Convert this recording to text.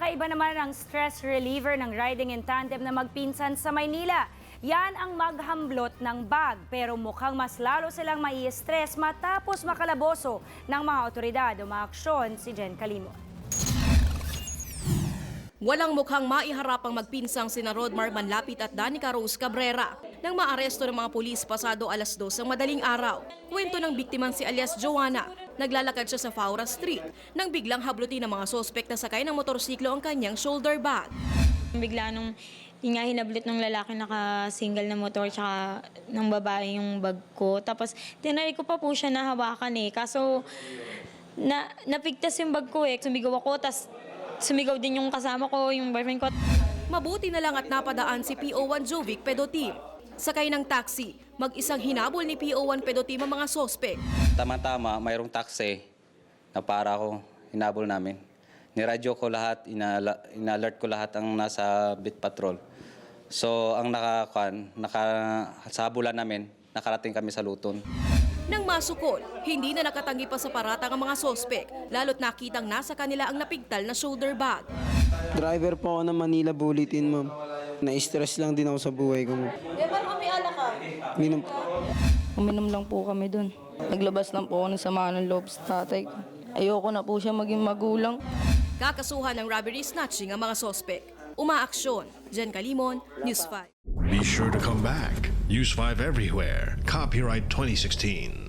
Kakaiba naman ang stress reliever ng riding in tandem na magpinsan sa Maynila. Yan ang maghamblot ng bag pero mukhang mas lalo silang mai-stress matapos makalaboso ng mga otoridad. Umaaksyon si Jen Calimo. Walang mukhang maiharap ang magpinsang sina Rodmar Manlapit at Danica Rose Cabrera nang maaresto ng mga pulis pasado alas 2 ng madaling araw. Kwento ng biktimang si alias Joanna. Naglalakad siya sa Faura Street nang biglang hablutin ng mga sospek na sakay ng motorsiklo ang kanyang shoulder bag. Bigla nung hinablot ng lalaki naka-single na motor tsaka ng babae yung bag ko. Tapos tinry ko pa po siya na hawakan kaso napigtas yung bag ko Sumigaw ako, tas sumigaw din yung kasama ko, yung boyfriend ko. Mabuti na lang at napadaan si PO1 Jovic Pedotim. Sakay ng taxi, mag-isang hinabol ni PO1 Pedotim ang mga sospek. Tama-tama, mayroong taxi na para ako, hinabol namin. Niradyo ko lahat, inalert ko lahat ang nasa beat patrol. So, ang nakasabulan namin, nakarating kami sa Luton. Nang masukol, hindi na nakatanggi pa sa paratang ang mga sospek, lalo't nakitang nasa kanila ang napigtal na shoulder bag. Driver po ako ng Manila Bulletin, ma'am. Na-stress lang din ako sa buhay ko, ma'am. Paano kami ala ka? Minom po. Uminom lang po kami dun. Naglabas lang po ako ng sama ng loob sa tatay ko. Ayoko na po siya maging magulang. Kakasuhan ng robbery snatching ang mga sospek. Umaaksyon. Jen Calimon, News 5. Be sure to come back. Use 5 everywhere. Copyright 2016.